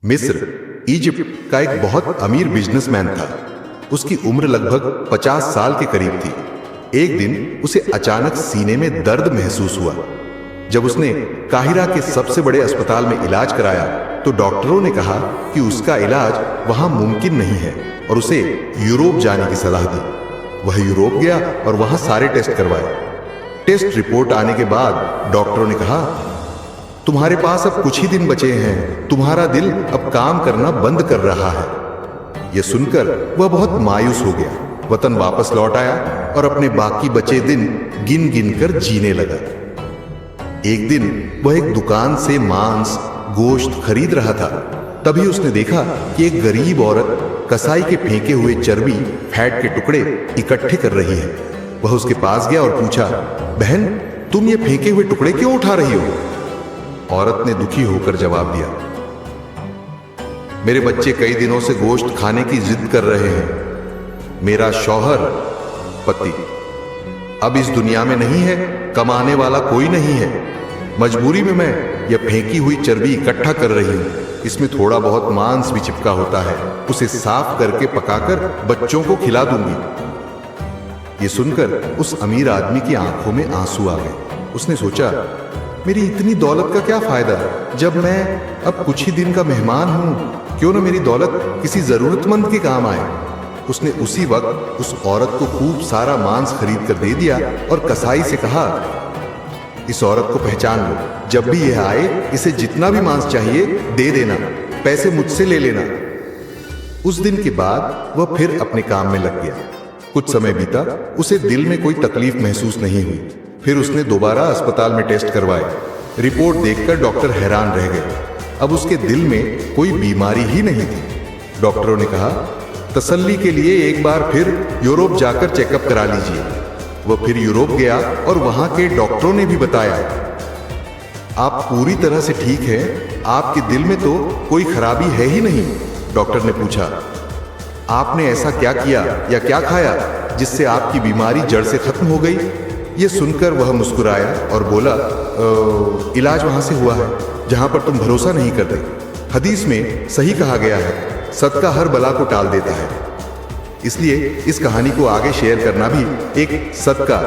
मिस्र इजिप्ट का एक बहुत अमीर बिजनेसमैन था। उसकी उम्र लगभग 50 साल के करीब थी। एक दिन उसे अचानक सीने में दर्द महसूस हुआ। जब उसने काहिरा के सबसे बड़े अस्पताल में इलाज कराया तो डॉक्टरों ने कहा कि उसका इलाज वहां मुमकिन नहीं है और उसे यूरोप जाने की सलाह दी। वह यूरोप गया और वहां सारे टेस्ट करवाए। टेस्ट रिपोर्ट आने के बाद डॉक्टरों ने कहा, तुम्हारे पास अब कुछ ही दिन बचे हैं, तुम्हारा दिल अब काम करना बंद कर रहा है। यह सुनकर वह बहुत मायूस हो गया। वतन वापस लौट आया और अपने बाकी बचे दिन गिन गिन कर जीने लगा। एक दिन वह एक दुकान से मांस गोश्त खरीद रहा था। तभी उसने देखा कि एक गरीब औरत कसाई के फेंके हुए चर्बी फैट के टुकड़े इकट्ठे कर रही है। वह उसके पास गया और पूछा, बहन, तुम ये फेंके हुए टुकड़े क्यों उठा रही हो? औरत ने दुखी होकर जवाब दिया, मेरे बच्चे कई दिनों से गोश्त खाने की जिद कर रहे हैं। मेरा शौहर पति अब इस दुनिया में नहीं है, कमाने वाला कोई नहीं है। मजबूरी में मैं यह फेंकी हुई चर्बी इकट्ठा कर रही हूं। इसमें थोड़ा बहुत मांस भी चिपका होता है, उसे साफ करके पकाकर बच्चों को खिला दूंगी। ये सुनकर उस अमीर आदमी की आंखों में आंसू आ गए। उसने सोचा, मेरी इतनी दौलत का क्या फायदा जब मैं अब कुछ ही दिन का मेहमान हूं। क्यों न मेरी दौलत किसी जरूरतमंद के काम आए। उसने उसी वक्त उस औरत को खूब सारा मांस खरीद कर दे दिया और कसाई से कहा, इस औरत को पहचान लो, जब भी यह आए इसे जितना भी मांस चाहिए दे देना, पैसे मुझसे ले लेना। उस दिन के बाद वह फिर अपने काम में लग गया। कुछ समय बीता, उसे दिल में कोई तकलीफ महसूस नहीं हुई। फिर उसने दोबारा अस्पताल में टेस्ट करवाए। रिपोर्ट देखकर डॉक्टर हैरान रह गए। अब उसके दिल में कोई बीमारी ही नहीं थी। डॉक्टरों ने कहा, तसल्ली के लिए एक बार फिर यूरोप जाकर चेकअप करा लीजिए। वह फिर यूरोप गया और वहां के डॉक्टरों ने भी बताया, आप पूरी तरह से ठीक हैं, आपके दिल में तो कोई खराबी है ही नहीं। डॉक्टर ने पूछा, आपने ऐसा क्या किया या क्या खाया जिससे आपकी बीमारी जड़ से खत्म हो गई? यह सुनकर वह मुस्कुराया और बोला, इलाज वहां से हुआ है जहां पर तुम भरोसा नहीं करते। हदीस में सही कहा गया है, सदका हर बला को टाल देता है। इसलिए इस कहानी को आगे शेयर करना भी एक सदका